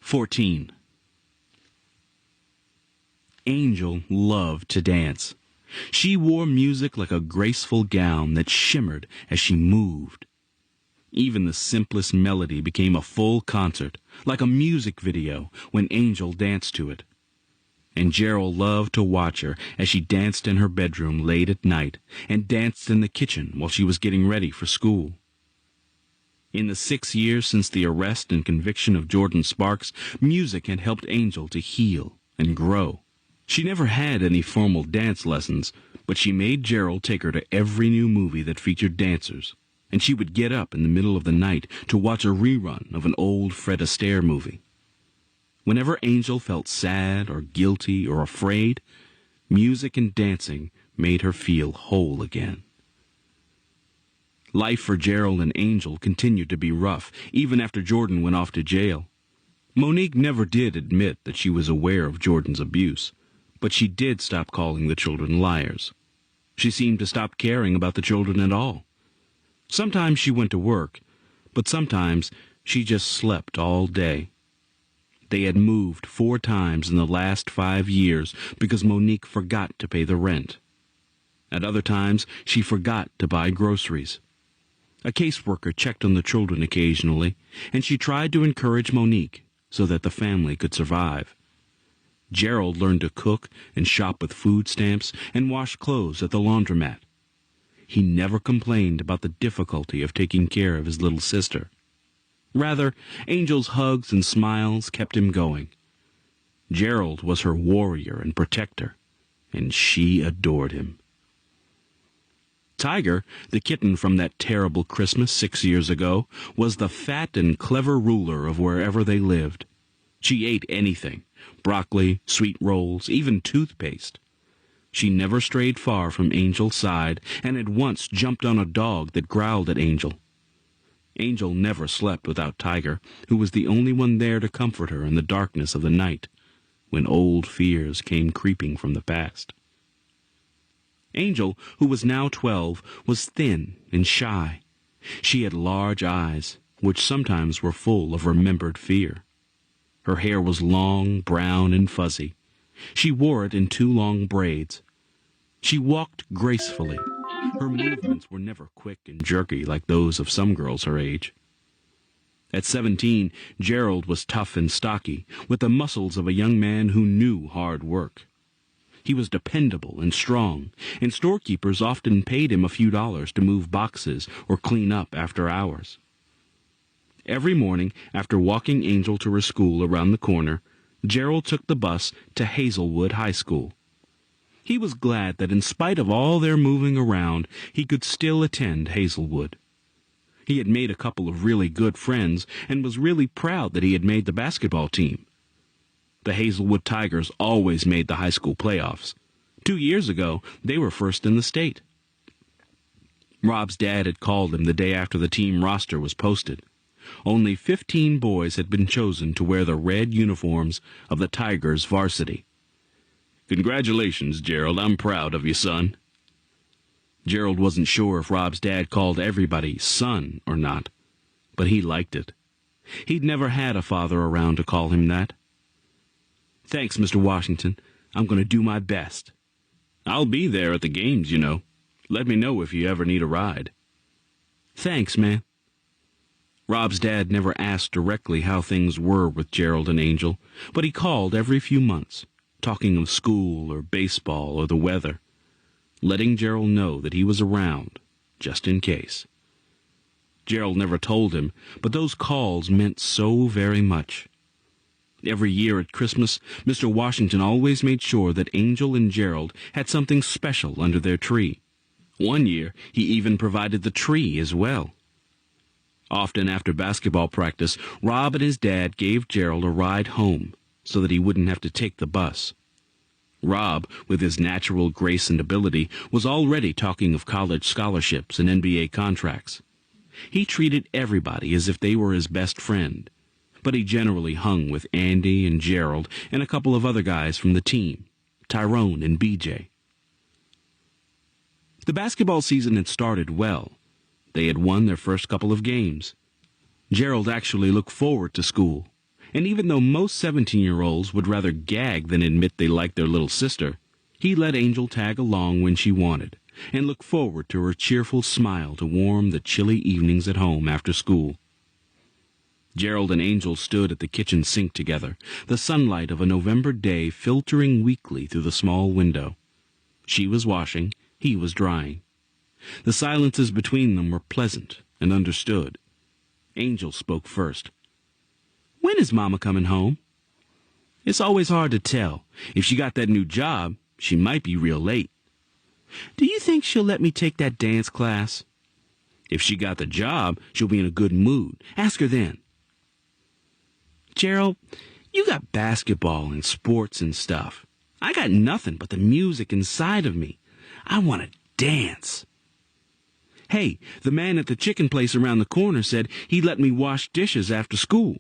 14. Angel loved to dance. She wore music like a graceful gown that shimmered as she moved. Even the simplest melody became a full concert, like a music video, when Angel danced to it. And Gerald loved to watch her as she danced in her bedroom late at night and danced in the kitchen while she was getting ready for school. In the 6 years since the arrest and conviction of Jordan Sparks, music had helped Angel to heal and grow. She never had any formal dance lessons, but she made Gerald take her to every new movie that featured dancers, and she would get up in the middle of the night to watch a rerun of an old Fred Astaire movie. Whenever Angel felt sad or guilty or afraid, music and dancing made her feel whole again. Life for Gerald and Angel continued to be rough, even after Jordan went off to jail. Monique never did admit that she was aware of Jordan's abuse, but she did stop calling the children liars. She seemed to stop caring about the children at all. Sometimes she went to work, but sometimes she just slept all day. They had moved 4 times in the last 5 years because Monique forgot to pay the rent. At other times, she forgot to buy groceries. A caseworker checked on the children occasionally, and she tried to encourage Monique so that the family could survive. Gerald learned to cook and shop with food stamps and wash clothes at the laundromat. He never complained about the difficulty of taking care of his little sister. Rather, Angel's hugs and smiles kept him going. Gerald was her warrior and protector, and she adored him. Tiger, the kitten from that terrible Christmas 6 years ago, was the fat and clever ruler of wherever they lived. She ate anything, broccoli, sweet rolls, even toothpaste. She never strayed far from Angel's side and had once jumped on a dog that growled at Angel. Angel never slept without Tiger, who was the only one there to comfort her in the darkness of the night, when old fears came creeping from the past. Angel, who was now 12, was thin and shy. She had large eyes, which sometimes were full of remembered fear. Her hair was long, brown, and fuzzy. She wore it in 2 long braids. She walked gracefully. Her movements were never quick and jerky like those of some girls her age. At 17, Gerald was tough and stocky, with the muscles of a young man who knew hard work. He was dependable and strong, and storekeepers often paid him a few dollars to move boxes or clean up after hours. Every morning, after walking Angel to her school around the corner, Gerald took the bus to Hazelwood High School. He was glad that in spite of all their moving around, he could still attend Hazelwood. He had made a couple of really good friends and was really proud that he had made the basketball team. The Hazelwood Tigers always made the high school playoffs. 2 years ago, they were first in the state. Rob's dad had called him the day after the team roster was posted. Only 15 boys had been chosen to wear the red uniforms of the Tigers varsity. "Congratulations, Gerald. I'm proud of you, son." Gerald wasn't sure if Rob's dad called everybody son or not, but he liked it. He'd never had a father around to call him that. "Thanks, Mr. Washington. I'm going to do my best." "I'll be there at the games, you know. Let me know if you ever need a ride." "Thanks, man." Rob's dad never asked directly how things were with Gerald and Angel, but he called every few months, talking of school or baseball or the weather, letting Gerald know that he was around, just in case. Gerald never told him, but those calls meant so very much. Every year at Christmas, Mr. Washington always made sure that Angel and Gerald had something special under their tree. One year, he even provided the tree as well. Often after basketball practice, Rob and his dad gave Gerald a ride home so that he wouldn't have to take the bus. Rob, with his natural grace and ability, was already talking of college scholarships and NBA contracts. He treated everybody as if they were his best friend, but he generally hung with Andy and Gerald and a couple of other guys from the team, Tyrone and BJ. The basketball season had started well. They had won their first couple of games. Gerald actually looked forward to school, And even though most 17-year-olds would rather gag than admit they liked their little sister, he let Angel tag along when she wanted, and looked forward to her cheerful smile to warm the chilly evenings at home after school. Gerald and Angel stood at the kitchen sink together, the sunlight of a November day filtering weakly through the small window. She was washing, he was drying. The silences between them were pleasant and understood. Angel spoke first. "When is Mama coming home?" "It's always hard to tell. If she got that new job, she might be real late." "Do you think she'll let me take that dance class?" "If she got the job, she'll be in a good mood. Ask her then." "Gerald, you got basketball and sports and stuff. I got nothing but the music inside of me. I want to dance." "Hey, the man at the chicken place around the corner said he'd let me wash dishes after school.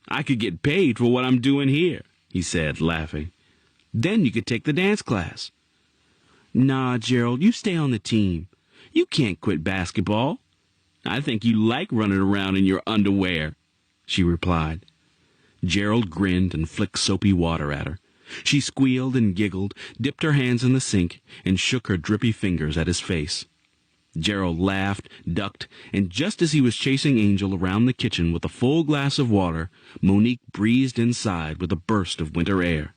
I could get paid for what I'm doing here," he said, laughing. "Then you could take the dance class." "Nah, Gerald, you stay on the team. You can't quit basketball." "I think you like running around in your underwear," she replied. Gerald grinned and flicked soapy water at her. She squealed and giggled, dipped her hands in the sink, and shook her drippy fingers at his face. Gerald laughed, ducked, and just as he was chasing Angel around the kitchen with a full glass of water, Monique breezed inside with a burst of winter air.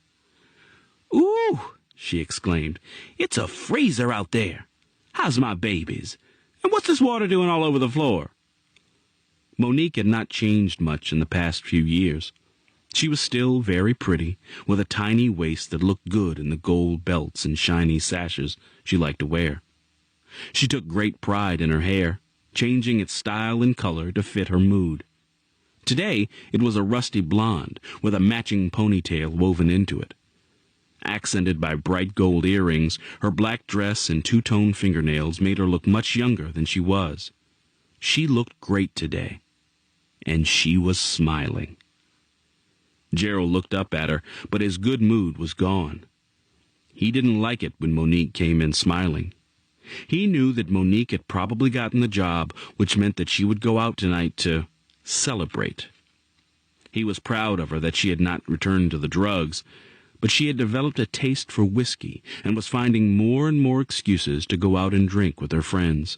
"Ooh!" she exclaimed. "It's a freezer out there. How's my babies? And what's this water doing all over the floor?" Monique had not changed much in the past few years. She was still very pretty, with a tiny waist that looked good in the gold belts and shiny sashes she liked to wear. She took great pride in her hair, changing its style and color to fit her mood. Today it was a rusty blonde, with a matching ponytail woven into it. Accented by bright gold earrings, her black dress and two-tone fingernails made her look much younger than she was. She looked great today, and she was smiling. Gerald looked up at her, but his good mood was gone. He didn't like it when Monique came in smiling. He knew that Monique had probably gotten the job, which meant that she would go out tonight to celebrate. He was proud of her that she had not returned to the drugs, but she had developed a taste for whiskey and was finding more and more excuses to go out and drink with her friends.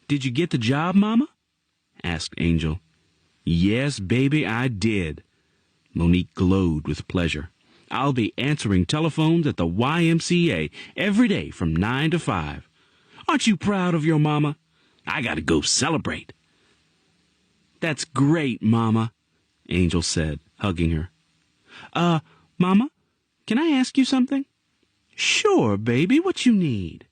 "Did you get the job, Mama?" asked Angel. "Yes, baby, I did." Monique glowed with pleasure. "I'll be answering telephones at the YMCA every day from 9 to 5. Aren't you proud of your mama? I gotta go celebrate." "That's great, Mama," Angel said, hugging her. Mama, can I ask you something?" "Sure, baby, what you need?"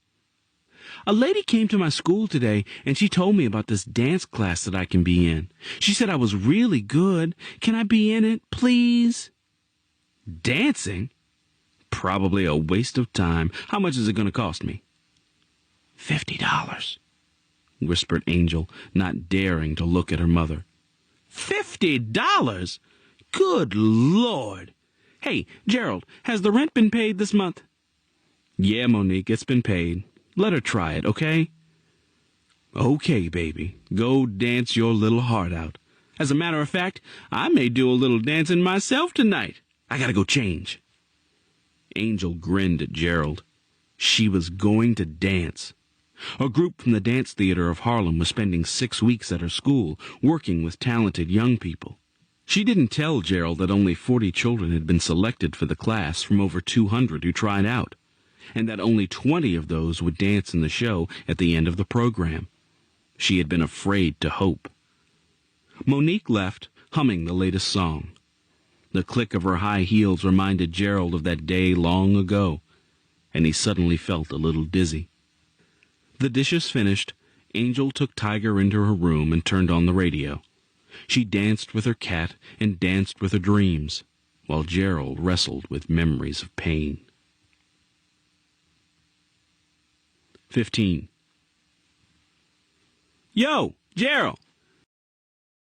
"A lady came to my school today, and she told me about this dance class that I can be in. She said I was really good. Can I be in it, please?" "Dancing? Probably a waste of time. How much is it going to cost me?" $50, whispered Angel, not daring to look at her mother. $50? Good Lord! Hey, Gerald, has the rent been paid this month?" "Yeah, Monique, it's been paid. Let her try it, okay?" "Okay, baby. Go dance your little heart out. As a matter of fact, I may do a little dancing myself tonight. I gotta go change." Angel grinned at Gerald. She was going to dance. A group from the dance theater of Harlem was spending 6 weeks at her school, working with talented young people. She didn't tell Gerald that only 40 children had been selected for the class from over 200 who tried out, and that only 20 of those would dance in the show at the end of the program. She had been afraid to hope. Monique left, humming the latest song. The click of her high heels reminded Gerald of that day long ago, and he suddenly felt a little dizzy. The dishes finished, Angel took Tiger into her room and turned on the radio. She danced with her cat and danced with her dreams, while Gerald wrestled with memories of pain. 15. "Yo, Gerald,